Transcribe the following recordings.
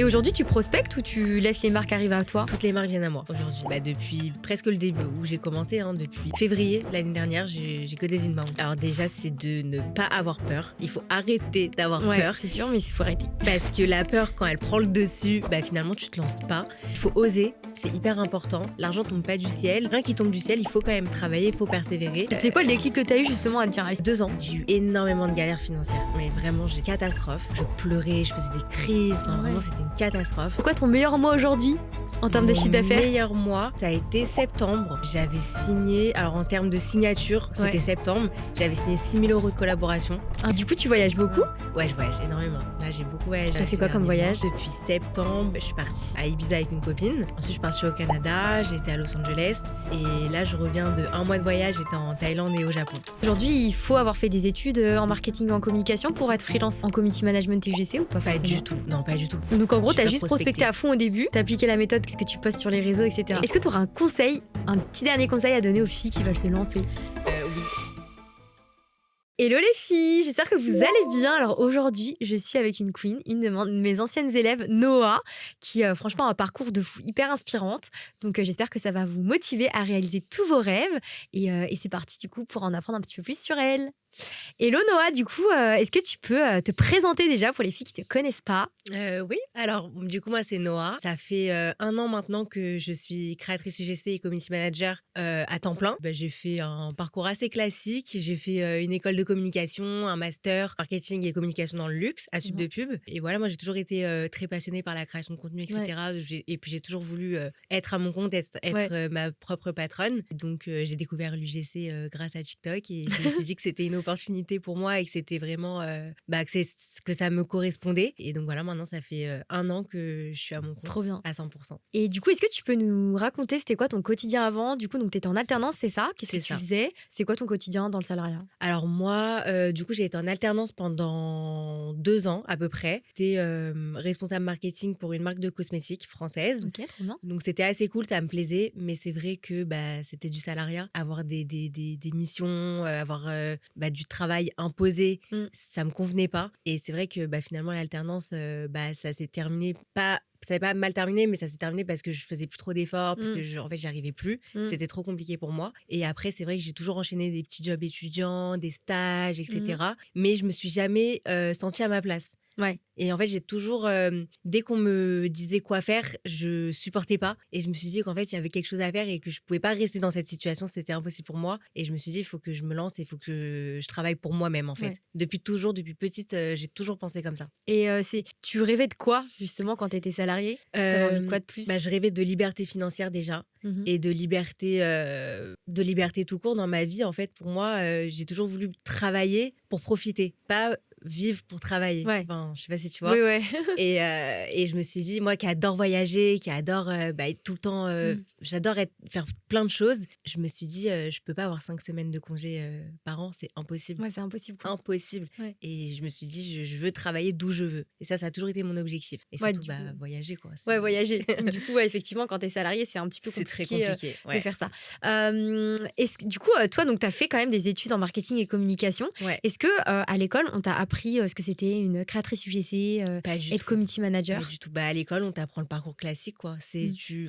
Et aujourd'hui, tu prospectes ou tu laisses les marques arriver à toi? Toutes les marques viennent à moi aujourd'hui. Depuis presque le début où j'ai commencé, depuis février l'année dernière, j'ai que des inbound. Alors déjà, c'est de ne pas avoir peur. Il faut arrêter d'avoir peur. C'est dur, mais il faut arrêter. Parce que la peur, quand elle prend le dessus, finalement, tu te lances pas. Il faut oser, c'est hyper important. L'argent tombe pas du ciel. Rien qui tombe du ciel, il faut quand même travailler, il faut persévérer. C'était quoi le déclic que tu as eu justement à te dire, allez, 2 ans, j'ai eu énormément de galères financières. Mais vraiment, j'ai catastrophe. Je pleurais, je faisais des crises. Vraiment, c'était une catastrophe. Pourquoi ton meilleur mois aujourd'hui en termes de chiffre d'affaires? Mon meilleur mois, ça a été septembre. J'avais signé, alors en termes de signature, c'était septembre. J'avais signé 6 000 € de collaboration. Ah, du coup, tu voyages beaucoup? Ouais, je voyage énormément. Là, j'ai beaucoup voyagé. T'as fait quoi comme voyage? Depuis septembre, je suis partie à Ibiza avec une copine. Ensuite, je suis partie au Canada, j'ai été à Los Angeles. Et là, je reviens de 1 mois de voyage, j'étais en Thaïlande et au Japon. Aujourd'hui, il faut avoir fait des études en marketing et en communication pour être freelance en community management TGC ou pas forcément? Pas du tout, non, pas du tout. Donc en gros, J'ai t'as pas juste prospecté à fond au début, t'as appliqué la méthode, qu'est-ce que tu postes sur les réseaux, etc. Est-ce que tu auras un conseil, un petit dernier conseil à donner aux filles qui veulent se lancer? Oui. Hello les filles, j'espère que vous allez bien. Alors aujourd'hui, je suis avec une queen, une de mes anciennes élèves, Noah, qui franchement a un parcours de fou hyper inspirante. Donc j'espère que ça va vous motiver à réaliser tous vos rêves. Et c'est parti du coup pour en apprendre un petit peu plus sur elle. Hello Noah, du coup, est-ce que tu peux te présenter déjà pour les filles qui ne te connaissent pas? Oui, alors du coup moi c'est Noah. Ça fait 1 an maintenant que je suis créatrice UGC et community manager à temps plein. J'ai fait un parcours assez classique. J'ai fait une école de communication, un master marketing et communication dans le luxe à Sud de Pub. Et voilà, moi j'ai toujours été très passionnée par la création de contenu, etc. Et puis j'ai toujours voulu être à mon compte, être ma propre patronne. Donc j'ai découvert l'UGC grâce à TikTok et je me suis dit que c'était une opportunité pour moi et que c'était vraiment que ça me correspondait. Et donc voilà, maintenant ça fait 1 an que je suis à mon compte. Trop bien. À 100%. Et du coup, est-ce que tu peux nous raconter c'était quoi ton quotidien avant? Du coup, donc tu étais en alternance, c'est ça? Qu'est-ce que tu faisais? C'est quoi ton quotidien dans le salariat? Alors moi, du coup, j'ai été en alternance pendant 2 ans à peu près. J'étais responsable marketing pour une marque de cosmétiques française. Ok, trop bien. Donc c'était assez cool, ça me plaisait, mais c'est vrai que c'était du salariat. Avoir des missions, avoir du travail imposé, ça me convenait pas. Et c'est vrai que finalement l'alternance, ça s'est terminé pas. Ça n'avait pas mal terminé, mais ça s'est terminé parce que je faisais plus trop d'efforts, parce que en fait, j'y arrivais plus. C'était trop compliqué pour moi. Et après, c'est vrai que j'ai toujours enchaîné des petits jobs étudiants, des stages, etc. Mais je me suis jamais sentie à ma place. Ouais. Et en fait, j'ai toujours, dès qu'on me disait quoi faire, je supportais pas. Et je me suis dit qu'en fait, il y avait quelque chose à faire et que je pouvais pas rester dans cette situation. C'était impossible pour moi. Et je me suis dit, il faut que je me lance et il faut que je travaille pour moi-même, en fait. Ouais. Depuis petite, j'ai toujours pensé comme ça. Et tu rêvais de quoi, justement, quand tu étais salariée? T'avais envie de quoi de plus? Je rêvais de liberté financière déjà. Et de liberté tout court dans ma vie. En fait, pour moi, j'ai toujours voulu travailler pour profiter, pas vivre pour travailler. Ouais. Enfin, je sais pas si tu vois. Oui, ouais. Et je me suis dit, moi qui adore voyager, qui adore être tout le temps, j'adore faire plein de choses, je me suis dit, je peux pas avoir 5 semaines de congé par an, c'est impossible. Ouais, c'est impossible. Impossible. Ouais. Et je me suis dit, je veux travailler d'où je veux. Et ça a toujours été mon objectif. Et surtout, voyager, quoi. Ouais, voyager. Du coup, effectivement, quand t'es salarié, c'est un petit peu compliqué, très compliqué de faire ça. Du coup, toi, donc, t'as fait quand même des études en marketing et communication. Ouais. Est-ce que à l'école, on t'a appris ce que c'était une créatrice UGC, être community manager? Pas du tout. À l'école, on t'apprend le parcours classique, quoi.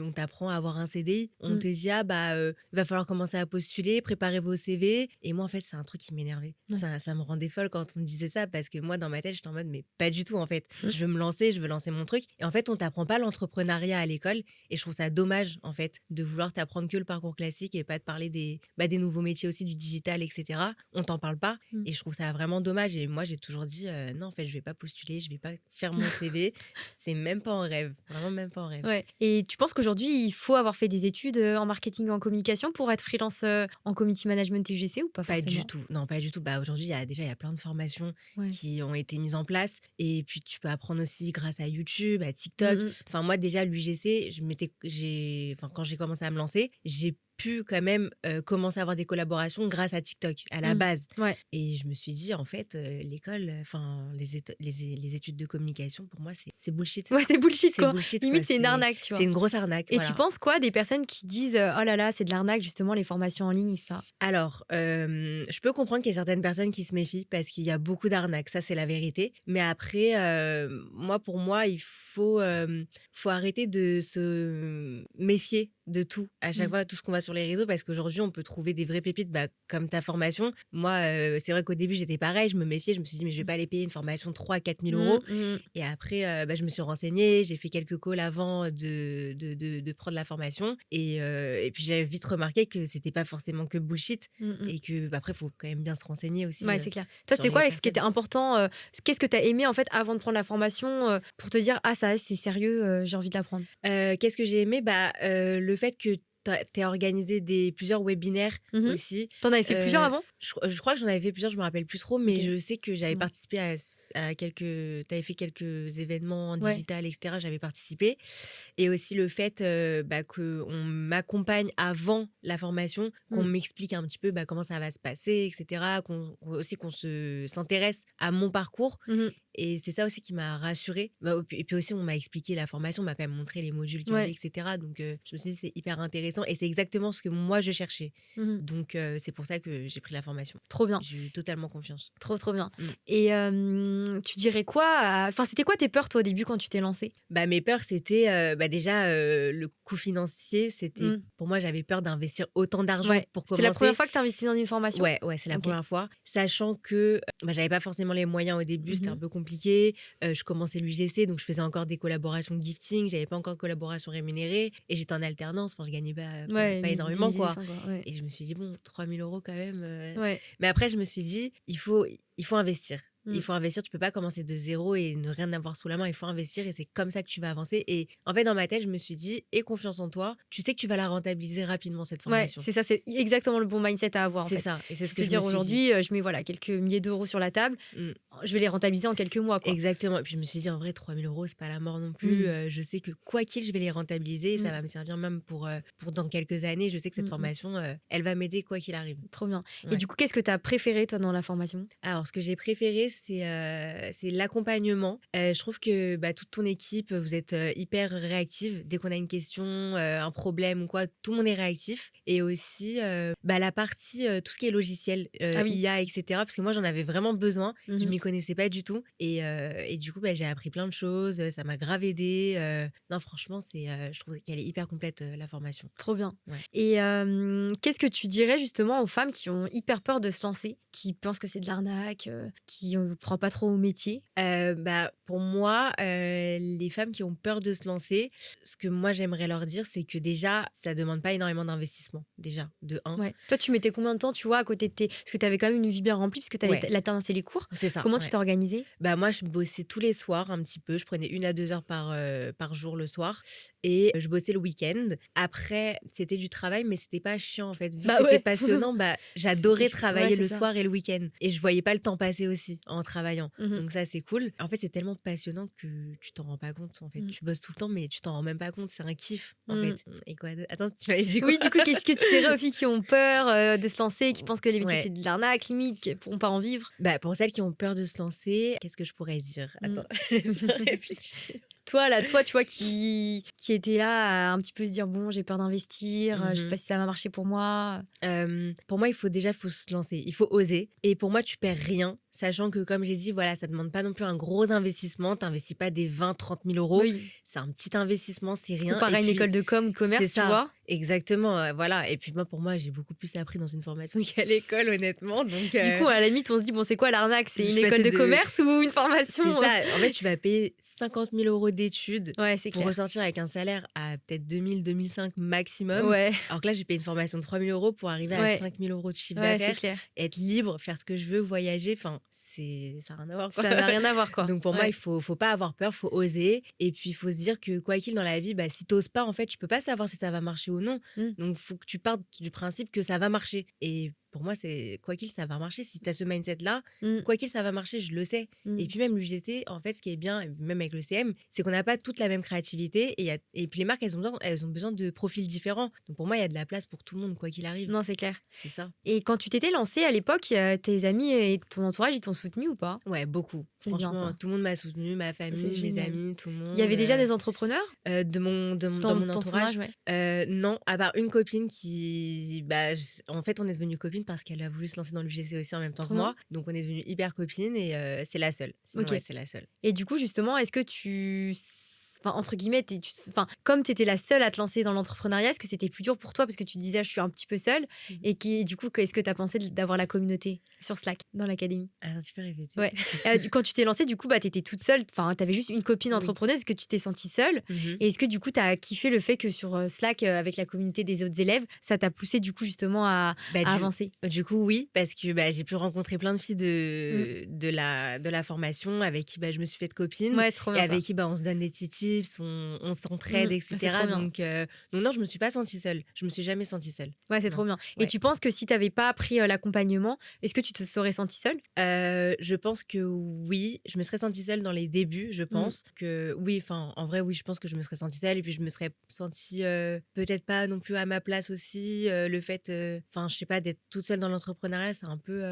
On t'apprend à avoir un CDI. On te dit, va falloir commencer à postuler, préparer vos CV. Et moi, en fait, c'est un truc qui m'énervait. Ça me rendait folle quand on me disait ça parce que moi, dans ma tête, j'étais en mode, mais pas du tout, en fait. Je veux me lancer, je veux lancer mon truc. Et en fait, on t'apprend pas l'entrepreneuriat à l'école. Et je trouve ça dommage, en fait, de vouloir t'apprendre que le parcours classique et pas te parler des nouveaux métiers aussi, du digital, etc. On t'en parle pas. Et je trouve ça vraiment dommage. Et moi, j'ai toujours dit, non, en fait, je vais pas postuler, je vais pas faire mon CV. C'est même pas en rêve. Vraiment même pas en rêve. Ouais. Et tu penses qu'aujourd'hui, il faut avoir fait des études en marketing et en communication pour être freelance en community management TGC ou pas forcément? Pas du tout. Non, pas du tout. Aujourd'hui, il y a plein de formations qui ont été mises en place. Et puis, tu peux apprendre aussi grâce à YouTube, à TikTok. Enfin, moi, déjà, l'UGC, quand j'ai commencé à me lancer, j'ai pu quand même commencer à avoir des collaborations grâce à TikTok à la Mmh. base. Ouais. Et je me suis dit, en fait, l'école, enfin, les études de communication, pour moi, c'est bullshit. Ouais, c'est bullshit, C'est quoi. bullshit, quoi. Limite, c'est une arnaque, tu C'est vois. une grosse arnaque, Et tu voilà. penses quoi des personnes qui disent oh là là, c'est de l'arnaque, justement, les formations en ligne, etc. Alors, je peux comprendre qu'il y a certaines personnes qui se méfient parce qu'il y a beaucoup d'arnaques, ça c'est la vérité. Mais après, pour moi, faut arrêter de se méfier de tout. À chaque Mmh. fois, tout ce qu'on voit sur les réseaux, parce qu'aujourd'hui, on peut trouver des vraies pépites, comme ta formation. Moi, c'est vrai qu'au début, j'étais pareil, je me méfiais, je me suis dit, mais je vais pas aller payer une formation 3 000 à 4 000 euros. Et après, je me suis renseignée, j'ai fait quelques calls avant de prendre la formation. Et puis, j'ai vite remarqué que c'était pas forcément que bullshit et que après, il faut quand même bien se renseigner aussi Ouais, c'est clair. Toi, sur c'est quoi les ce qui était personnes. important qu'est-ce que tu as aimé, en fait, avant de prendre la formation pour te dire ah, ça, c'est sérieux, j'ai envie de l'apprendre? Qu'est-ce que j'ai aimé? Le fait que tu organisé plusieurs webinaires Mmh. aussi. T'en avais fait plusieurs avant? Je crois que j'en avais fait plusieurs, je me rappelle plus trop, mais OK. je sais que j'avais Mmh. participé à quelques. Tu avais fait quelques événements en Ouais. digital, etc. J'avais participé. Et aussi le fait qu'on m'accompagne avant la formation, qu'on Mmh. m'explique un petit peu comment ça va se passer, etc. Aussi qu'on s'intéresse à mon parcours. Mmh. Et c'est ça aussi qui m'a rassurée. Et puis aussi, on m'a expliqué la formation, on m'a quand même montré les modules qu'il y avait, Ouais. etc. Donc, je me suis dit, c'est hyper intéressant et c'est exactement ce que moi, je cherchais. Mmh. Donc, c'est pour ça que j'ai pris la formation. Trop bien. J'ai eu totalement confiance. Trop, trop bien. Mmh. Et tu dirais quoi enfin, c'était quoi tes peurs, toi, au début, quand tu t'es lancée? Mes peurs, c'était déjà le coût financier. C'était Mmh. pour moi, j'avais peur d'investir autant d'argent Ouais. pour C'était la commencer. première fois que tu investis dans une formation? Ouais, c'est la OK. première fois. Sachant que j'avais pas forcément les moyens au début, c'était un Mmh. peu compliqué. Je commençais l'UGC, donc je faisais encore des collaborations gifting, j'avais pas encore de collaboration rémunérée. Et j'étais en alternance, enfin, je gagnais Ouais, pas énormément, 10 000 quoi. 200, quoi. Ouais. Et je me suis dit, bon, 3 000 € quand même. Ouais. Mais après, je me suis dit, il faut investir. Mmh. Il faut investir, tu peux pas commencer de zéro et ne rien avoir sous la main. Il faut investir et c'est comme ça que tu vas avancer. Et en fait, dans ma tête, je me suis dit, aie confiance en toi. Tu sais que tu vas la rentabiliser rapidement, cette Ouais, formation. c'est ça, c'est exactement le bon mindset à avoir, en C'est fait. ça. Et c'est ce C'est que se je me dire suis dit. aujourd'hui, je mets voilà, quelques milliers d'euros sur la table, Mm. je vais les rentabiliser en quelques mois, quoi. Exactement. Et puis je me suis dit, en vrai, 3 000 €, c'est pas la mort non plus. Mmh. Je sais que quoi qu'il, je vais les rentabiliser. Et ça Mmh. va me servir même pour dans quelques années. Je sais que cette Mmh. formation, elle va m'aider quoi qu'il arrive. Trop bien. Et Ouais. du coup, qu'est-ce que tu as préféré, toi, dans la formation? Alors, ce que j'ai préféré, c'est l'accompagnement. Je trouve que toute ton équipe, vous êtes hyper réactive. Dès qu'on a une question, un problème ou quoi, tout le monde est réactif. Et aussi, la partie, tout ce qui est logiciel, Ah oui. IA, etc. Parce que moi, j'en avais vraiment besoin. Je Mmh. m'y connaissais pas du tout. Et du coup, j'ai appris plein de choses. Ça m'a grave aidée. Non, franchement, je trouve qu'elle est hyper complète, la formation. Trop bien. Ouais. Et qu'est-ce que tu dirais justement aux femmes qui ont hyper peur de se lancer, qui pensent que c'est de l'arnaque, qui ne croient pas trop au métier? Pour moi, les femmes qui ont peur de se lancer, ce que moi j'aimerais leur dire, c'est que déjà, ça demande pas énormément d'investissement, déjà, de 1. Ouais. Toi, tu mettais combien de temps, tu vois, à côté de tes... Parce que tu avais quand même une vie bien remplie, parce que tu avais Ouais. l'alternance et les cours. C'est ça. Comment tu ouais. t'es organisée? Moi, je bossais tous les soirs un petit peu. Je prenais 1 à 2 heures par jour le soir. Et je bossais le week-end. Après, c'était du travail, mais c'était pas chiant en fait. Vu que c'était Ouais. passionnant, j'adorais C'était chou- travailler ouais, c'est le ça. soir et le week-end. Et je voyais pas le temps passer aussi en travaillant. Mhm. Donc ça, c'est cool. En fait, c'est tellement passionnant que tu t'en rends pas compte. En fait, Mhm. tu bosses tout le temps, mais tu t'en rends même pas compte. C'est un kiff en Mhm. fait. Et quoi Attends, tu m'avais dit quoi? Oui, du coup, qu'est-ce que tu dirais aux filles qui ont peur de se lancer, qui pensent que les métiers Ouais. c'est de l'arnaque, limite, qui ne pourront pas en vivre? Pour celles qui ont peur de se lancer, qu'est-ce que je pourrais dire? Attends, laisse-moi réfléchir. Toi, tu vois, qui était là à un petit peu se dire bon, j'ai peur d'investir, je sais Mhm. pas si ça va marcher pour moi. Pour moi, faut se lancer, il faut oser. Et pour moi, tu perds rien, sachant que, comme j'ai dit, voilà, ça demande pas non plus un gros investissement. T'investis pas des 20 000 à 30 000 €. Oui, C'est un petit investissement, c'est rien. comparé à Et une puis, école de com, commerce, c'est tu ça. vois. Exactement, voilà. Et puis pour moi, j'ai beaucoup plus appris dans une formation qu'à l'école, honnêtement. Donc, Du coup, à la limite, on se dit bon, c'est quoi l'arnaque? C'est je une passais école de de- commerce ou une formation? c'est ça. En fait, tu vas payer 50 000 € d'études Ouais, c'est pour clair. ressortir avec un salaire à peut-être 2000-2005 maximum. Ouais, Alors que là, j'ai payé une formation de 3 000 € pour arriver à Ouais. 5 000 € de chiffre ouais, c'est d'affaires, clair. être libre, faire ce que je veux, voyager. Enfin, ça n'a rien à voir. Quoi. Ça n'a rien à voir, quoi. Donc pour moi, Ouais. il faut pas avoir peur, faut oser. Et puis il faut se dire que quoi qu'il dans la vie, si t'oses pas, en fait, tu peux pas savoir si ça va marcher ou non. Mm. Donc faut que tu partes du principe que ça va marcher. Et pour moi, c'est quoi qu'il, ça va marcher. Si tu as ce mindset-là, Mmh. quoi qu'il, ça va marcher, je le sais. Mmh. Et puis même l'UGC, en fait, ce qui est bien, même avec le CM, c'est qu'on n'a pas toute la même créativité. Et puis les marques, elles ont besoin de profils différents. Donc pour moi, il y a de la place pour tout le monde, quoi qu'il arrive. Non, c'est clair. C'est ça. Et quand tu t'étais lancée à l'époque, tes amis et ton entourage, ils t'ont soutenue ou pas? Ouais, beaucoup. C'est bien Franchement, ça. tout le monde m'a soutenue, ma C'est famille, mes génial. amis, tout le Il y avait monde. déjà des entrepreneurs Dans mon dans ton entourage, entourage, ouais? non, à part une copine qui, bah, en fait, on est devenues copines parce qu'elle a voulu se lancer dans l'UGC aussi en même temps Trop que bien. moi. Donc, on est devenues hyper copines et c'est la seule. Sinon, Ok. ouais, c'est la seule. Et du coup, justement, est-ce que enfin, entre guillemets, enfin, comme tu étais la seule à te lancer dans l'entrepreneuriat, est-ce que c'était plus dur pour toi parce que tu disais, je suis un petit peu seule et du coup, est-ce que tu as pensé d'avoir la communauté sur Slack dans l'académie? Alors, tu peux répéter? Ouais. Quand tu t'es lancée, du coup, bah, tu étais toute seule. Enfin, tu avais juste une copine Oui. entrepreneuse. Est-ce que tu t'es sentie seule? Mhm. Et est-ce que, du coup, tu as kiffé le fait que sur Slack, avec la communauté des autres élèves, ça t'a poussé, du coup, justement, à Bah, avancer? du coup, oui, parce que bah, j'ai pu rencontrer plein de filles de la formation avec qui bah, je me suis fait copine Ouais, c'est trop et bien ça. avec qui bah, on se donne des petits tips, on s'entraide, C'est trop etc. bien. Donc, non, je me suis pas sentie seule. Je me suis jamais sentie seule. Ouais, c'est Non. trop bien. Et Ouais. tu penses que si tu n'avais pas pris l'accompagnement, est-ce que tu te serais sentie seule? Je pense que oui, je me serais sentie seule dans les débuts, je pense que oui, enfin en vrai oui, je pense que je me serais sentie seule et puis je me serais sentie peut-être pas non plus à ma place aussi, le fait enfin je sais pas d'être toute seule dans l'entrepreneuriat, c'est un peu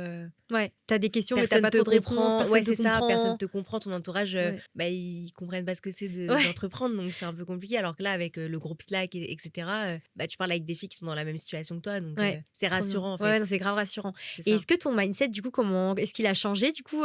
Ouais, tu as des questions, mais tu personne pas te trop de réponses, comprend. personne Ouais, te c'est ça, personne comprend. te comprend, ton entourage Ouais. bah ils comprennent pas ce que c'est Ouais. d'entreprendre donc c'est un peu compliqué alors que là avec le groupe Slack etc. Bah tu parles avec des filles qui sont dans la même situation que toi donc Ouais, c'est trop bien. rassurant en Ouais, fait. non, c'est grave rassurant. C'est Et ça. est-ce que ton mindset, du coup, est-ce qu'il a changé, du coup,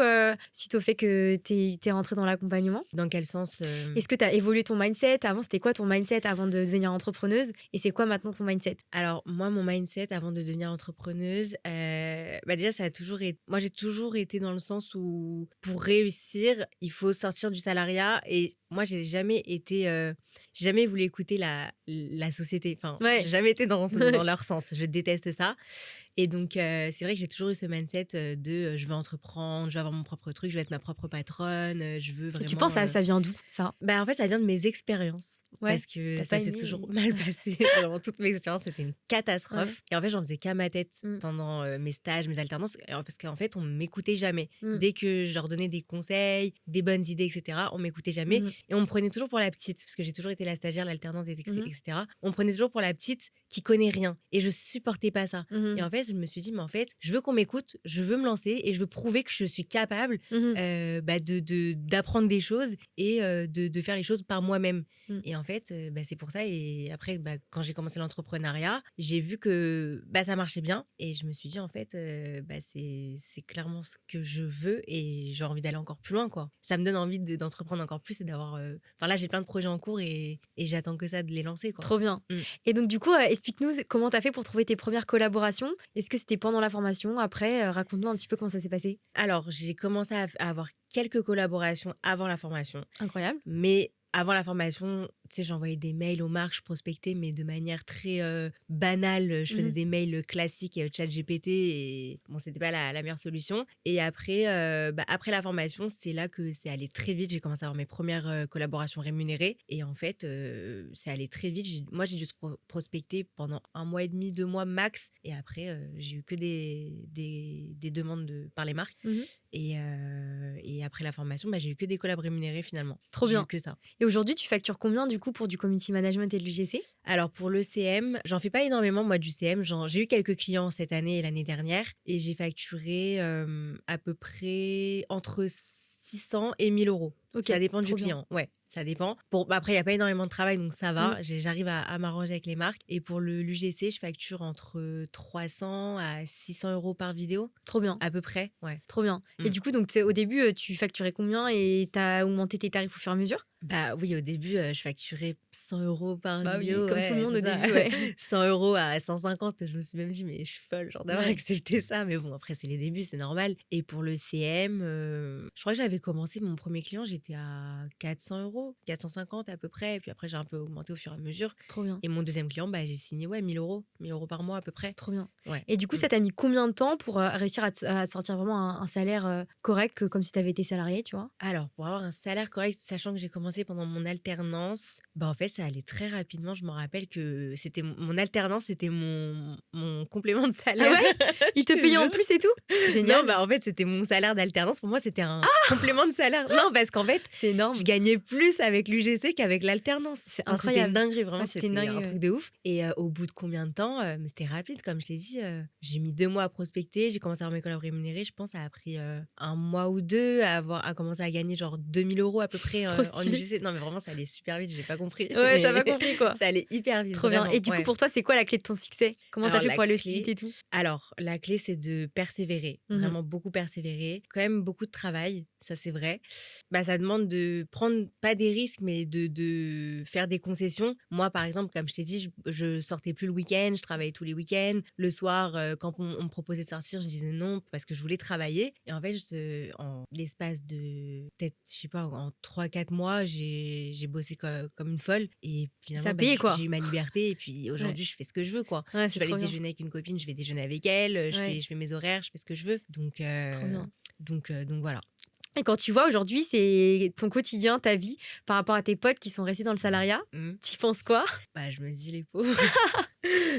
suite au fait que t'es rentrée dans l'accompagnement? Dans quel sens Est-ce que tu as évolué ton mindset? Avant, c'était quoi ton mindset avant de devenir entrepreneuse? Et c'est quoi maintenant ton mindset? Alors, moi, mon mindset avant de devenir entrepreneuse, bah déjà, ça a toujours été. Moi, j'ai toujours été dans le sens où pour réussir, il faut sortir du salariat. Et moi, j'ai jamais voulu écouter la société. Enfin, Ouais. j'ai jamais été dans leur sens. Je déteste ça. Et donc, c'est vrai que j'ai toujours eu ce mindset de je veux entreprendre, je veux avoir mon propre truc, je veux être ma propre patronne, je veux Et tu vraiment. penses ça vient d'où, ça? Bah, en fait, ça vient de mes expériences. Ouais. Parce que T'as ça pas s'est aimé toujours et- mal passé. Vraiment, toutes mes expériences, c'était une catastrophe. Ouais. Et en fait, j'en faisais qu'à ma tête Mm. pendant mes stages, mes alternances. Parce qu'en fait, on m'écoutait jamais. Mm. Dès que je leur donnais des conseils, des bonnes idées, etc., on m'écoutait jamais. Mhm. Et on me prenait toujours pour la petite. Parce que j'ai toujours été la stagiaire, l'alternante, Mhm. etc. On me prenait toujours pour la petite qui connaît rien. Et je supportais pas ça. Mhm. Et en fait, je me suis dit, mais en fait, je veux qu'on m'écoute, je veux me lancer et je veux prouver que je suis capable Mhm. bah, d'apprendre des choses et de faire les choses par moi-même. Mm. Et en fait, bah, c'est pour ça. Et après, bah, quand j'ai commencé l'entrepreneuriat, j'ai vu que bah, ça marchait bien. Et je me suis dit, en fait, bah, c'est clairement ce que je veux et j'ai envie d'aller encore plus loin. Quoi. Ça me donne envie d'entreprendre encore plus et d'avoir. Enfin, là, j'ai plein de projets en cours et j'attends que ça de les lancer. Quoi. Trop bien. Mm. Et donc, du coup, explique-nous comment tu as fait pour trouver tes premières collaborations. Est-ce que c'était pendant la formation? Après, raconte-nous un petit peu comment ça s'est passé. Alors, j'ai commencé à avoir quelques collaborations avant la formation. Incroyable. Mais avant la formation, tu sais, j'envoyais des mails aux marques, je prospectais, mais de manière très banale. Je faisais des mails classiques, ChatGPT, et bon, c'était pas la meilleure solution. Et après, bah, après la formation, c'est là que c'est allé très vite. J'ai commencé à avoir mes premières collaborations rémunérées. Et en fait, c'est allé très vite. Moi, j'ai dû prospecter pendant 1 mois et demi, 2 mois max. Et après, j'ai eu que des demandes par les marques. Et après la formation, bah, j'ai eu que des collabs rémunérés finalement. Trop J'ai bien. eu que ça. Et aujourd'hui, tu factures combien du coup pour du community management et de l'UGC? Alors pour le CM, j'en fais pas énormément moi du CM. J'ai eu quelques clients cette année et l'année dernière et j'ai facturé à peu près entre 600 et 1 000 euros. Ok, Ça dépend du trop bien. client. Ouais, ça dépend. Bon, bah, après, il n'y a pas énormément de travail, donc ça va. J'arrive à m'arranger avec les marques. Et pour l'UGC, je facture entre 300 à 600 euros par vidéo. Trop bien. À peu près, ouais. Trop bien. Et du coup, donc, au début, tu facturais combien et tu as augmenté tes tarifs au fur et à mesure? Bah oui, au début, je facturais 100 euros par Bah oui, vidéo. comme tout le Ouais, monde c'est au ça. début, ouais. 100 euros à 150, je me suis même dit, mais je suis folle, genre d'avoir Ouais. accepté ça. Mais bon, après, c'est les débuts, c'est normal. Et pour le CM, je crois que j'avais commencé mon premier client, était à 400 euros, 450 à peu près. Et puis après, j'ai un peu augmenté au fur et à mesure. Trop bien. Et mon deuxième client, j'ai signé 1000 euros par mois à peu près. Trop bien. Ouais. Et du coup, ça t'a mis combien de temps pour réussir à te sortir vraiment un salaire correct, comme si tu avais été salarié, tu vois? Alors, pour avoir un salaire correct, sachant que j'ai commencé pendant mon alternance, en fait, ça allait très rapidement. Je me rappelle que c'était mon alternance, c'était mon complément de Ah salaire. ouais? Ils te Je te payaient en jure. plus et tout? Non, Génial. en fait, c'était mon salaire d'alternance. Pour moi, c'était un complément de salaire. Non, parce qu'en fait, C'est énorme. je gagnais plus avec l'UGC qu'avec l'alternance. C'est Enfin, c'était une incroyable. dinguerie, vraiment. Ouais, c'était une C'était un dinguerie, ouais. truc de ouf. Et au bout de combien de temps mais c'était rapide, comme je t'ai dit. J'ai mis 2 mois à prospecter. J'ai commencé à avoir mes collabs rémunérés. Je pense ça a pris un mois ou deux à commencer à gagner genre 2000 euros à peu près Trop en stylé. UGC. Non, mais vraiment, ça allait super vite. J'ai pas compris. Ouais, t'as Mais pas compris quoi. ça allait hyper vite. Trop bien. Vraiment, Et du coup, ouais. pour toi, c'est quoi la clé de ton succès? Comment t'as Alors, fait la pour aller aussi clé- vite et tout? Alors, la clé, c'est de persévérer. Mhm. Vraiment beaucoup persévérer. Quand même beaucoup de travail, ça c'est vrai. Ça demande de prendre, pas des risques, mais de faire des concessions. Moi, par exemple, comme je t'ai dit, je sortais plus le week-end, je travaillais tous les week-ends. Le soir, quand on me proposait de sortir, je disais non parce que je voulais travailler. Et en fait, en l'espace de peut-être, je sais pas, en 3-4 mois, j'ai bossé comme une folle. Et finalement, Ça payait, quoi. j'ai eu ma liberté. Et puis aujourd'hui, je fais ce que je veux, quoi. Ouais, Je c'est vais aller trop bien. déjeuner avec une copine, je vais déjeuner avec elle, Ouais. je fais mes horaires, je fais ce que je veux. Donc, Trop bien. donc voilà. Et quand tu vois aujourd'hui, c'est ton quotidien, ta vie, par rapport à tes potes qui sont restés dans le salariat, Mm. tu penses quoi? Je me dis les pauvres.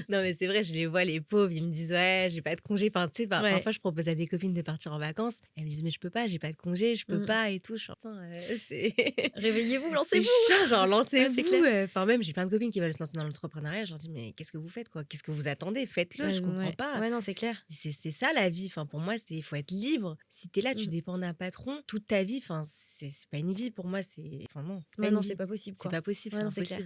Non, mais c'est vrai, je les vois, les pauvres, ils me disent ouais, j'ai pas de congé. Enfin, tu sais, Ouais. parfois je propose à des copines de partir en vacances. Elles me disent mais je peux pas, j'ai pas de congé, je peux Mm. pas et tout. Je suis putain, c'est. Réveillez-vous, C'est lancez-vous! chiant, genre lancez-vous. c'est clair. Enfin, même j'ai plein de copines qui veulent se lancer dans l'entrepreneuriat. Je leur dis mais qu'est-ce que vous faites, quoi? Qu'est-ce que vous attendez? Faites-le, je comprends Ouais. pas. Ouais, non, c'est clair. C'est ça la vie. Enfin, pour moi, il faut être libre. Si t'es là, tu Mm. dépends d'un patron toute ta vie. Enfin, c'est pas une vie pour moi. Enfin, non, c'est pas Ouais, une non, vie. c'est pas possible, C'est quoi. pas possible, Ouais, c'est non, c'est clair.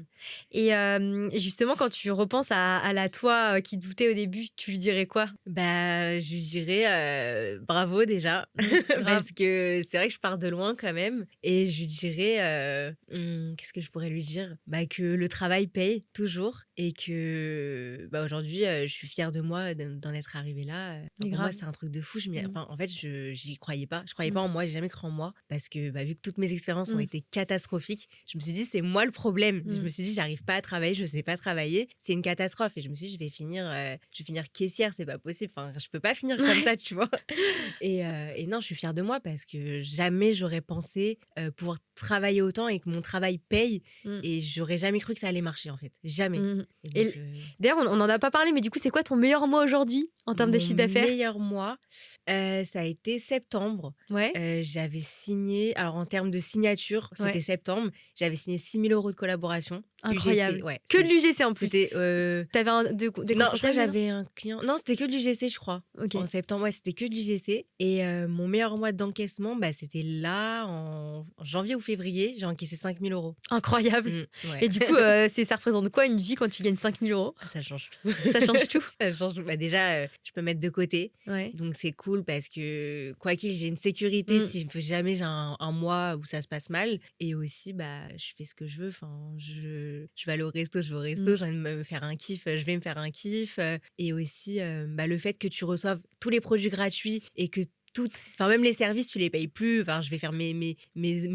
impossible. Et justement, quand tu repenses à la toi qui doutait au début, tu lui dirais quoi? Je lui dirais bravo déjà, Grave. parce que c'est vrai que je pars de loin quand même. Et je lui dirais, qu'est-ce que je pourrais lui dire? Que le travail paye toujours et que aujourd'hui, je suis fière de moi d'en être arrivée là. Mais Pour moi, grave. c'est un truc de fou. Mm. Enfin, en fait, j'y croyais pas. Je croyais Mm. pas en moi, j'ai jamais cru en moi parce que vu que toutes mes expériences ont Mm. été catastrophiques, je me suis dit, c'est moi le problème. Je Mm. me suis dit, j'arrive pas à travailler, je sais pas travailler, c'est une catastrophe. Et je me suis dit, je vais finir caissière, c'est pas possible. Enfin, je peux pas finir comme ça, tu vois. Et non, je suis fière de moi parce que jamais j'aurais pensé pouvoir travailler autant et que mon travail paye. Mm. Et j'aurais jamais cru que ça allait marcher, en fait. Jamais. Mm. Et Et donc, D'ailleurs, on n'en a pas parlé, mais du coup, c'est quoi ton meilleur mois aujourd'hui en termes de mon chiffre d'affaires? meilleur mois, ça a été septembre. Ouais. J'avais signé, alors en termes de signature, c'était Ouais. septembre, j'avais signé 6 000 euros de collaboration. Incroyable. UGC, ouais. Que de l'UGC en plus. C'était. T'avais des Non, contrats je crois que semaine, non? j'avais un client. Non, c'était que de l'UGC, je crois. Ok. En septembre, ouais, c'était que de l'UGC. Et mon meilleur mois d'encaissement, c'était là, en janvier ou février, j'ai encaissé 5 000 euros. Incroyable. Ouais. Et du coup, ça représente quoi une vie quand tu gagnes 5 000 euros? Ça change tout. Ça change tout. Ça change tout. Déjà, je peux mettre de côté. Ouais. Donc, c'est cool parce que, quoi qu'il, j'ai une sécurité si jamais j'ai un mois où ça se passe mal. Et aussi, je fais ce que je veux. Enfin, je vais aller au resto, je vais au resto. J'ai envie de me faire un kiff, je vais me faire un kiff. Et aussi, le fait que tu reçoives tous les produits gratuits et que même les services, tu les payes plus. Enfin, je vais faire mes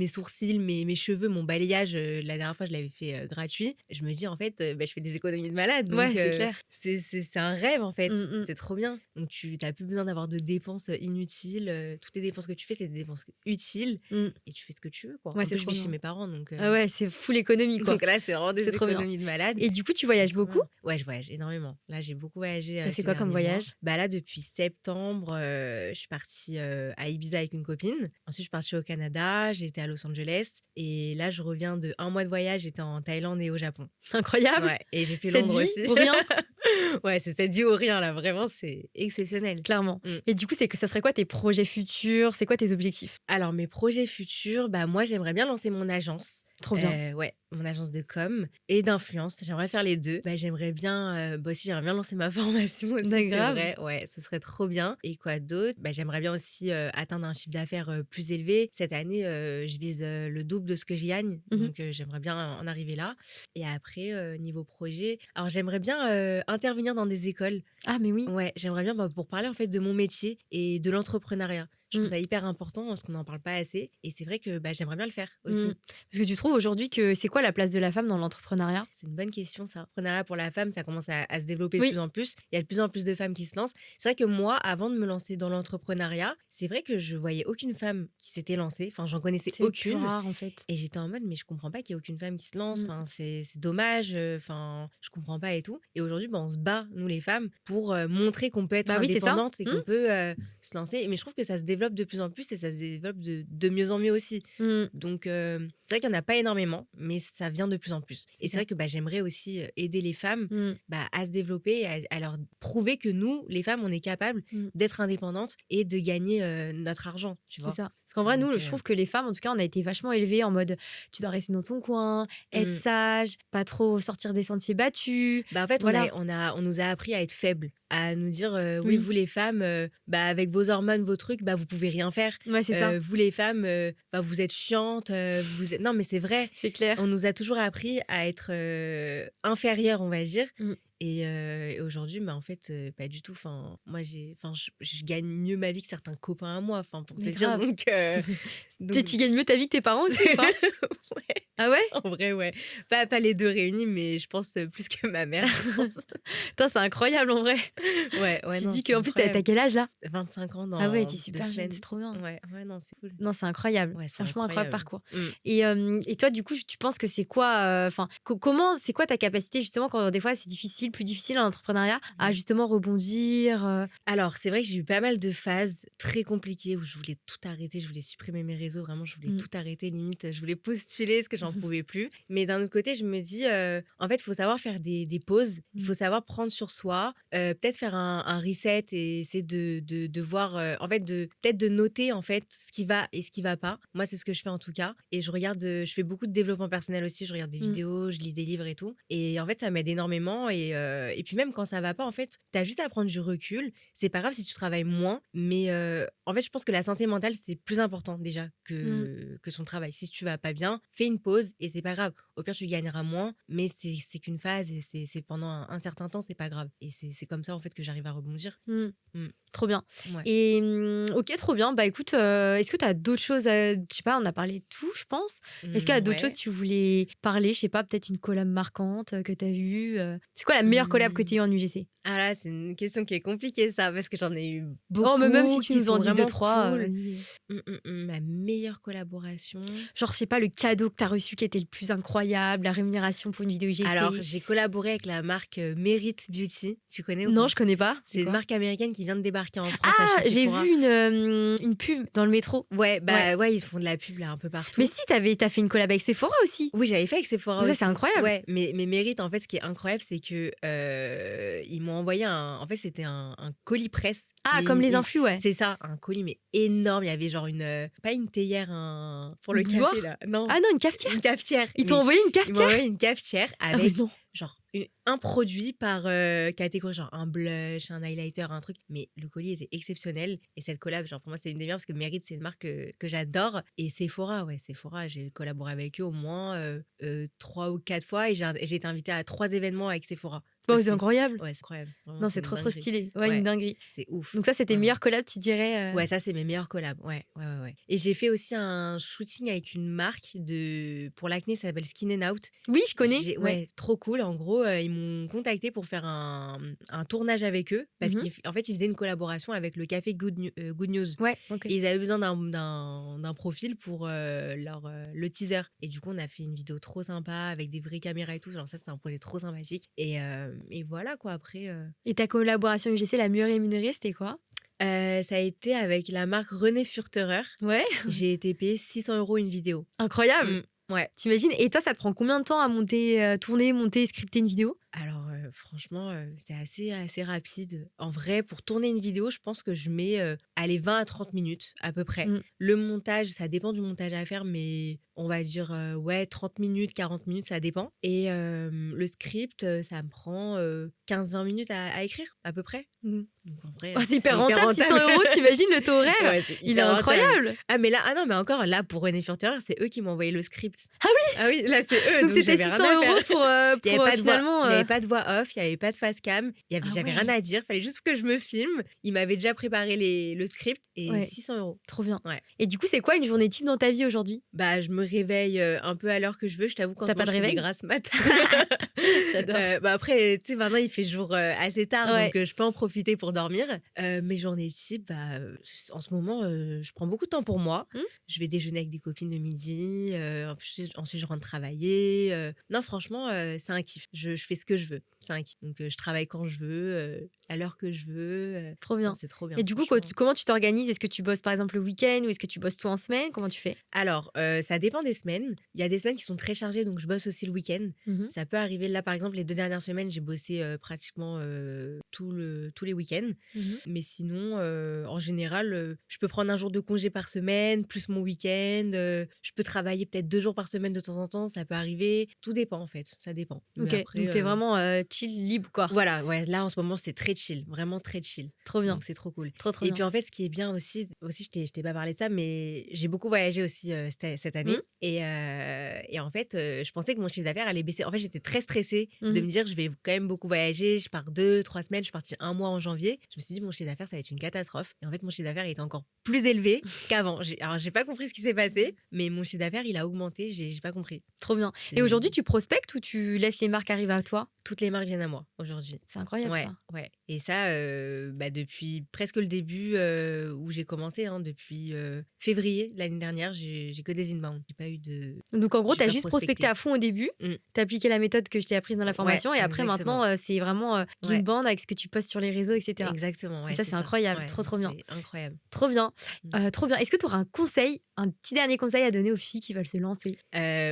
sourcils, mes cheveux, mon balayage. La dernière fois, je l'avais fait gratuit. Je me dis, en fait, je fais des économies de malade. Donc, Ouais, c'est clair. C'est un rêve, en fait. Mm. C'est trop bien. Donc, tu n'as plus besoin d'avoir de dépenses inutiles. Toutes les dépenses que tu fais, c'est des dépenses utiles. Et tu fais ce que tu veux, quoi. Ouais, En c'est plus, je trop vis chez bien. mes parents. Donc, Ah ouais, c'est full économie, quoi. donc là, c'est vraiment des C'est trop bien. économies de malade. Et du coup, tu voyages C'est trop beaucoup? bien. Ouais, je voyage énormément. Là, j'ai beaucoup voyagé. T'as fait ces quoi comme derniers mois. voyage? Là, depuis septembre, je suis partie à Ibiza avec une copine. Ensuite, je suis partie au Canada. J'étais à Los Angeles. Et là, je reviens de 1 mois de voyage. J'étais en Thaïlande et au Japon. Incroyable. Ouais, et j'ai fait Cette Londres vie aussi. ou rien? Ouais, c'est cette vie ou rien, là. Vraiment, c'est exceptionnel. Clairement. Et du coup, ça serait quoi tes projets futurs? C'est quoi tes objectifs? Alors, mes projets futurs, moi, j'aimerais bien lancer mon agence. Trop bien. Ouais, mon agence de com et d'influence. J'aimerais faire les deux. J'aimerais bien, j'aimerais bien lancer ma formation aussi, c'est grave. vrai. Ouais, ce serait trop bien. Et quoi d'autre? J'aimerais bien aussi atteindre un chiffre d'affaires plus élevé. Cette année, je vise le double de ce que je gagne. Donc, j'aimerais bien en arriver là. Et après, niveau projet, alors j'aimerais bien intervenir dans des écoles. Ah, mais oui. Ouais, j'aimerais bien pour parler en fait de mon métier et de l'entrepreneuriat. Je trouve Mm. ça hyper important parce qu'on n'en parle pas assez. Et c'est vrai que j'aimerais bien le faire aussi. Mm. Parce que tu trouves aujourd'hui que c'est quoi la place de la femme dans l'entrepreneuriat? C'est une bonne question, ça. L'entrepreneuriat pour la femme, ça commence à se développer de Oui. plus en plus. Il y a de plus en plus de femmes qui se lancent. C'est vrai que moi, avant de me lancer dans l'entrepreneuriat, c'est vrai que je voyais aucune femme qui s'était lancée. Enfin, j'en connaissais C'est plus aucune. rare en fait. Et j'étais en mode, mais je comprends pas qu'il y ait aucune femme qui se lance. Mm. Enfin, c'est dommage. Enfin, je comprends pas et tout. Et aujourd'hui, on se bat, nous les femmes, pour montrer qu'on peut être Bah oui, c'est ça. indépendante et Mm. qu'on peut se lancer. Mais je trouve que ça se développe de plus en plus et ça se développe de mieux en mieux aussi. Mm. Donc, c'est vrai qu'il n'y en a pas énormément, mais ça vient de plus en plus. C'est Et c'est vrai que j'aimerais aussi aider les femmes Mm. à se développer, et à leur prouver que nous, les femmes, on est capables Mm. d'être indépendantes et de gagner notre argent, tu C'est vois. ça. Parce qu'en vrai, nous, Donc, je trouve que les femmes, en tout cas, on a été vachement élevées en mode tu dois rester dans ton coin, être Mm. sage, pas trop sortir des sentiers battus. En fait, Voilà. on nous a appris à être faibles, à nous dire Oui. oui, vous les femmes, avec vos hormones, vos trucs, vous pouvez rien faire. Ouais, c'est ça. Vous les femmes, vous êtes chiantes. Non, mais c'est vrai. C'est clair. On nous a toujours appris à être inférieures, on va dire. Mm. Et aujourd'hui, en fait, pas du tout. Enfin, moi, je gagne mieux ma vie que certains copains à moi, pour te Mais dire. grave. Donc, Tu gagnes mieux ta vie que tes parents aussi ou pas? Ouais, Ah ouais? en vrai, ouais. Pas les deux réunis, mais je pense plus que ma mère. Je pense. Putain, c'est incroyable en vrai. Ouais, Tu non, dis c'est qu'en plus, t'as incroyable. quel âge là? 25 ans dans Ah ouais, t'es 2 super jeune, semaines. c'est trop bien. Ouais, non, c'est cool. Non, c'est incroyable. Ouais, c'est Franchement, incroyable incroyable. parcours. Et toi, du coup, tu penses que c'est quoi, enfin, comment, c'est quoi ta capacité justement quand des fois c'est difficile, plus difficile en entrepreneuriat, à justement rebondir? Alors, c'est vrai que j'ai eu pas mal de phases très compliquées où je voulais tout arrêter, je voulais supprimer mes réseaux, vraiment, je voulais Mm. tout arrêter, limite, je voulais postuler parce que j'en pouvais plus. Mais d'un autre côté, je me dis, en fait, il faut savoir faire des pauses, il faut savoir prendre sur soi, peut-être faire un reset et essayer de voir, en fait, peut-être de noter, en fait, ce qui va et ce qui va pas. Moi, c'est ce que je fais en tout cas. Et je fais beaucoup de développement personnel aussi, je regarde des Mm. vidéos, je lis des livres et tout. Et en fait, ça m'aide énormément. Et puis même quand ça va pas, en fait, t'as juste à prendre du recul. C'est pas grave si tu travailles moins, mais en fait, je pense que la santé mentale, c'est plus important déjà que son travail. Si tu vas pas bien, fais une pause et c'est pas grave. Au pire, tu gagneras moins, mais c'est qu'une phase et c'est pendant un certain temps, c'est pas grave. Et c'est comme ça, en fait, que j'arrive à rebondir. Mm. Mm. Trop bien. Ouais. Et ok, trop bien. Bah écoute, est-ce que tu as d'autres choses je sais pas, on a parlé de tout, je pense. Est-ce qu'il y a d'autres Ouais. choses que tu voulais parler? Je sais pas, peut-être une collab marquante que tu as eue. C'est quoi la meilleure collab que tu as eue en UGC? Ah là, c'est une question qui est compliquée, ça, parce que j'en ai eu beaucoup. Oh, mais même si tu qui nous en sont dis deux, vraiment trois, cool. vas-y. Ma meilleure collaboration. Genre, je sais pas, le cadeau que tu as reçu qui était le plus incroyable, la rémunération pour une vidéo UGC. Alors, j'ai collaboré avec la marque Merit Beauty. Tu connais ou Non, pas? je connais pas. C'est une quoi? marque américaine qui vient de débarquer en France. à Ah, chez j'ai Sephora. vu une pub dans le métro. Ouais, ils font de la pub là un peu partout. Mais si, t'as fait une collab avec Sephora aussi. Oui, j'avais fait avec Sephora Mais ça, aussi. c'est incroyable. Ouais, mais Merit, en fait, ce qui est incroyable, c'est que ils m'ont envoyé en fait, c'était un colis presse. Ah, Mais comme les influx, ouais. C'est ça, un colis mais énorme. Il y avait genre pas une théière, pour le Une bouilloire café là. Non. Ah non, une cafetière. Une cafetière. Ils t'ont Mais envoyé une ils m'ont cafetière? envoyé une cafetière Ah mais avec non. genre un produit par catégorie, genre un blush, un highlighter, un truc. Mais le colis était exceptionnel. Et cette collab, genre pour moi, c'est une des meilleures parce que Merit, c'est une marque que j'adore. Et Sephora, j'ai collaboré avec eux au moins 3 ou 4 fois. Et j'ai été invitée à 3 événements avec Sephora. Oh, aussi. c'est incroyable. Ouais, c'est incroyable. Vraiment, Non, c'est une trop dinguerie. stylé. Ouais, une dinguerie. C'est ouf. Donc ça, c'était Vraiment. meilleure collab, tu dirais Ouais, ça, c'est mes meilleurs collabs. Ouais. Et j'ai fait aussi un shooting avec une marque pour l'acné, ça s'appelle Skin and Out. Oui, je connais. Ouais, trop cool. En gros, ils m'ont contacté pour faire un tournage avec eux parce qu'en fait, ils faisaient une collaboration avec le café Good News. Ouais, ok. Et ils avaient besoin d'un profil pour le teaser. Et du coup, on a fait une vidéo trop sympa avec des vraies caméras et tout. Genre ça, c'était un projet trop sympathique. Et voilà quoi, après... Et ta collaboration UGC, la mieux rémunérée, c'était quoi? ça a été avec la marque René Furterer. Ouais. J'ai été payée 600 € une vidéo. Incroyable. Ouais. T'imagines? Et toi, ça te prend combien de temps à monter, tourner, monter, scripter une vidéo? Alors, franchement, c'est assez rapide. En vrai, pour tourner une vidéo, je pense que je mets 20 à 30 minutes à peu près. Le montage, ça dépend du montage à faire, mais on va dire, ouais, 30 minutes, 40 minutes, ça dépend. Et le script, ça me prend 15-20 minutes à écrire, à peu près. Mmh. Donc en vrai, Oh, c'est c'est hyper hyper rentable, 600 rentable. euros, t'imagines le taux horaire? Ouais, c'est Il est hyper rentable. incroyable. Ah, mais là, ah non, mais encore, là, pour René Furteur, c'est eux qui m'ont envoyé le script. Ah oui? Ah oui, là, c'est eux, Donc donc c'était j'avais rien 600 à euros faire. Il y avait pour pas de voix, finalement. il y avait pas de voix off, il y avait pas de face cam, Ah j'avais rien ouais, à dire, fallait juste que je me filme. Ils m'avaient déjà préparé le script et ouais, 600 euros. trop bien. Ouais. Et du coup, c'est quoi une journée type dans ta vie aujourd'hui? Bah, je me réveille un peu à l'heure que je veux. Je t'avoue qu'en T'as ce pas moment, de je fais des réveil? grasses mat. J'adore. Bah après, tu sais, maintenant, il fait jour assez tard, Ouais, donc je peux en profiter pour dormir. Mes journées type, bah, en ce moment, je prends beaucoup de temps pour moi. mmh, Je vais déjeuner avec des copines le midi. Ensuite, je rentre travailler. Non, franchement, c'est un kiff. Je fais ce que je veux. C'est un kiff. Donc, je travaille quand je veux, à l'heure que je veux. trop Non, bien. c'est trop Et bien, du coup, franchement. comment tu t'organises? Est-ce que tu bosses par exemple le week-end ou est-ce que tu bosses tout en semaine? Comment tu fais? Alors, ça dépend des semaines. Il y a des semaines qui sont très chargées, donc je bosse aussi le week-end. Mmh. Ça peut arriver. Là, par exemple, les 2 dernières semaines, j'ai bossé pratiquement tous les week-ends. Mmh. Mais sinon, en général, je peux prendre un jour de congé par semaine, plus mon week-end. Je peux travailler peut-être 2 jours par semaine de temps en temps. Ça peut arriver. Tout dépend, en fait. Ça dépend. Mais OK, après, donc t'es vraiment chill, libre quoi. voilà, ouais, là, en ce moment, c'est très chill. Vraiment très chill. Trop bien, Donc, c'est trop cool. trop Et bien. puis, en fait, ce qui est bien aussi je t'ai pas parlé de ça, mais j'ai beaucoup voyagé aussi cette année. Mmh. Et en fait, je pensais que mon chiffre d'affaires allait baisser. En fait, j'étais très stressée de Mmh. me dire, je vais quand même beaucoup voyager. Je pars 2-3 semaines. Je suis partie un mois en janvier. Je me suis dit, mon chiffre d'affaires, ça va être une catastrophe. Et en fait, mon chiffre d'affaires était encore plus élevé qu'avant. Alors, j'ai pas compris ce qui s'est passé, mais mon chiffre d'affaires, il a augmenté. J'ai pas compris. Trop bien. C'est- Et aujourd'hui, tu prospectes ou tu laisses les marques arriver à toi? Toutes les marques viennent à moi aujourd'hui. C'est incroyable Ouais, ça. ouais. Et ça, bah, depuis presque le début où j'ai commencé, hein, depuis février de l'année dernière, j'ai que des inbound. J'ai pas eu de. Donc en gros, J'ai tu as pas juste prospecté prospecté. à fond au début, Mm. tu as appliqué la méthode que je t'ai apprise dans la Ouais, formation et après exactement. maintenant, c'est vraiment Ouais, l'inbound avec ce que tu postes sur les réseaux, etc. exactement. Et Ouais, ça, c'est c'est ça. incroyable, Ouais, trop bien. c'est incroyable. Trop bien. Mm. Trop bien. Est-ce que tu auras un conseil, un petit dernier conseil à donner aux filles qui veulent se lancer?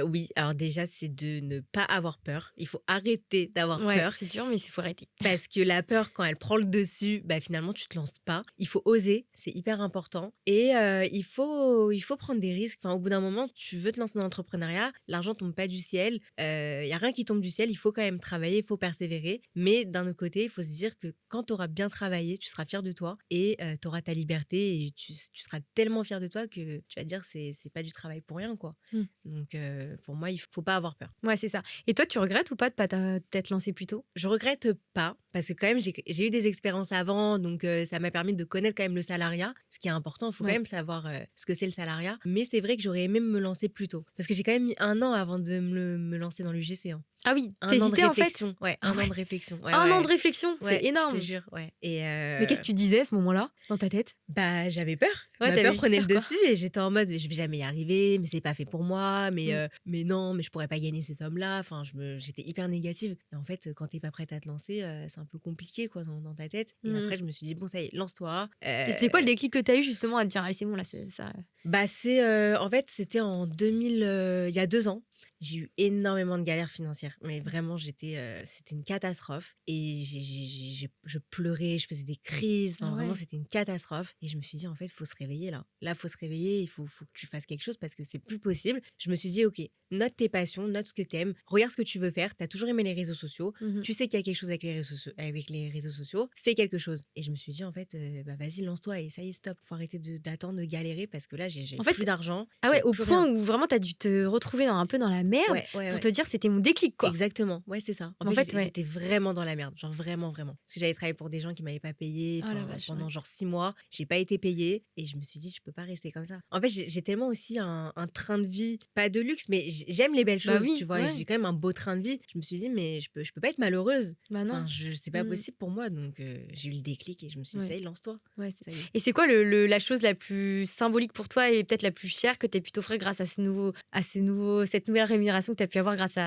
Oui, alors déjà, c'est de ne pas avoir peur. Il faut arrêter d'avoir Ouais, peur. c'est dur, mais il faut arrêter. Parce que la peur, quand elle prend le dessus, bah, finalement, tu te lances pas. Il faut oser, c'est hyper important. Et il faut prendre des risques. Enfin, au bout d'un moment, tu veux te lancer dans l'entrepreneuriat, l'argent tombe pas du ciel. Il y a rien qui tombe du ciel. Il faut quand même travailler, il faut persévérer. Mais d'un autre côté, il faut se dire que quand tu auras bien travaillé, tu seras fier de toi et tu auras ta liberté et tu seras tellement fier de toi que tu vas te dire c'est pas du travail pour rien, quoi. Mm. Donc, pour moi, il faut pas avoir peur. Ouais, c'est ça. Et toi, tu regrettes ou pas de pas t'être lancé plus tôt? Je regrette pas parce que quand même j'ai eu des expériences avant, donc ça m'a permis de connaître quand même le salariat, ce qui est important. Il faut quand Ouais. même savoir ce que c'est le salariat. Mais c'est vrai que j'aurais aimé me lancer plus tôt parce que j'ai quand même mis 1 an avant de me lancer dans l'UGC. Hein. Ah oui, 1 an de t'hésitais en fait? réflexion. Ouais, Ah 1 an ouais. de réflexion. Ouais, Un an ouais. de réflexion, c'est Ouais, je énorme. te jure. Ouais. Et Mais qu'est-ce que tu disais à ce moment-là, dans ta tête? bah, j'avais peur. Ouais, Ma t'avais peur juste prenait peur, le quoi. dessus et j'étais en mode, je vais jamais y arriver, mais c'est pas fait pour moi, Mm. mais non, mais je pourrais pas gagner ces sommes-là. Enfin, j'étais hyper négative. Et en fait, quand t'es pas prête à te lancer, c'est un peu compliqué, quoi, dans ta tête. Et Mm. après, je me suis dit, bon, ça y est, lance-toi. Et c'était quoi le déclic que t'as eu justement à te dire, allez, c'est bon, là, c'est ça. Bah, en fait, c'était en 2000, il y a 2 ans. J'ai eu énormément de galères financières. Mais vraiment, c'était une catastrophe. Et je pleurais, je faisais des crises. Enfin, Ah vraiment, ouais. c'était une catastrophe. Et je me suis dit, en fait, il faut se réveiller là. Là, il faut se réveiller. Il faut que tu fasses quelque chose parce que c'est plus possible. Je me suis dit, OK, note tes passions, note ce que t'aimes, regarde ce que tu veux faire. T'as toujours aimé les réseaux sociaux. Mhm. Tu sais qu'il y a quelque chose avec les réseaux sociaux. Fais quelque chose. Et je me suis dit, en fait, bah, vas-y, lance-toi. Et ça y est, stop. Faut arrêter d'attendre, de galérer parce que là, j'ai En fait, plus d'argent. Ah ouais, j'ai au plus point rien. où vraiment t'as dû te retrouver un peu dans la merde Ouais, ouais, pour ouais. te dire c'était mon déclic, quoi. Exactement, ouais, c'est ça. En fait, ouais. J'étais vraiment dans la merde, genre vraiment, vraiment. Parce que j'avais travaillé pour des gens qui m'avaient pas payé Oh la vache, pendant ouais. genre 6 mois, j'ai pas été payée et je me suis dit, je peux pas rester comme ça. En fait, j'ai tellement aussi un train de vie, pas de luxe, mais j'aime les belles Bah choses, oui, tu vois. ouais. J'ai quand même un beau train de vie. Je me suis dit, mais je peux pas être malheureuse. Bah non. Enfin, c'est pas Mm. possible pour moi. Donc, j'ai eu le déclic et je me suis dit, Ouais. ça y est, lance-toi. Ouais, Ça y est. et c'est quoi la chose la plus symbolique pour toi et peut-être la plus chère que tu as pu t'offrir grâce à cette nouvelle rémunération que tu as pu avoir grâce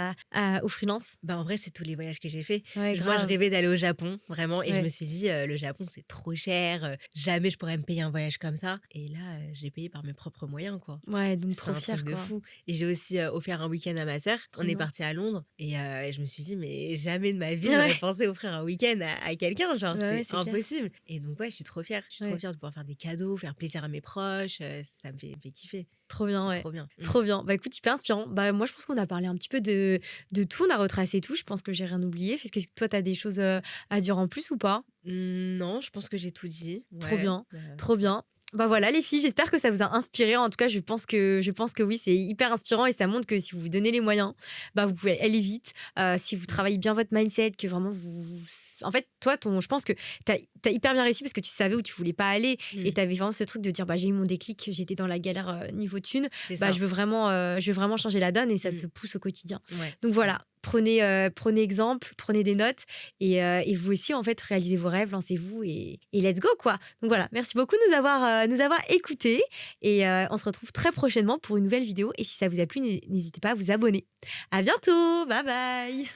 au freelance? Bah, en vrai, c'est tous les voyages que j'ai fait. Ouais, Moi, je grave. rêvais d'aller au Japon, vraiment. Et je Ouais. me suis dit, le Japon, c'est trop cher. Jamais je pourrais me payer un voyage comme ça. Et là, j'ai payé par mes propres moyens, quoi. Ouais, donc C'est trop un fière, truc de quoi. fou. Et j'ai aussi offert un week-end à ma sœur. Trop On est bien. parti à Londres. Et je me suis dit, mais jamais de ma vie, Ouais. j'aurais pensé offrir un week-end à quelqu'un. Genre, Ouais, c'est c'est clair. impossible. Et donc, ouais, je suis trop fière. Je suis Ouais. trop fière de pouvoir faire des cadeaux, faire plaisir à mes proches. Ça me fait kiffer. Trop bien, C'est ouais. trop bien. Trop bien. Bah écoute, hyper inspirant. Bah moi, je pense qu'on a parlé un petit peu de tout, on a retracé tout. Je pense que j'ai rien oublié. Est-ce que toi, tu as des choses à dire en plus ou pas? Non, je pense que j'ai tout dit. Trop Ouais. bien, trop bien. Bah voilà les filles, j'espère que ça vous a inspiré. En tout cas, je pense que oui, c'est hyper inspirant et ça montre que si vous vous donnez les moyens, bah vous pouvez aller vite. Si vous travaillez bien votre mindset, que vraiment en fait, toi, je pense que t'as hyper bien réussi parce que tu savais où tu voulais pas aller Mm. et t'avais vraiment ce truc de dire bah j'ai eu mon déclic, j'étais dans la galère niveau thune. C'est Bah ça. je veux vraiment changer la donne et ça Mm. te pousse au quotidien. Ouais, Donc c'est voilà. Prenez exemple, prenez des notes et vous aussi, en fait, réalisez vos rêves, lancez-vous et let's go, quoi. Donc voilà, merci beaucoup de nous avoir écoutés et on se retrouve très prochainement pour une nouvelle vidéo. Et si ça vous a plu, n'hésitez pas à vous abonner. À bientôt, bye bye.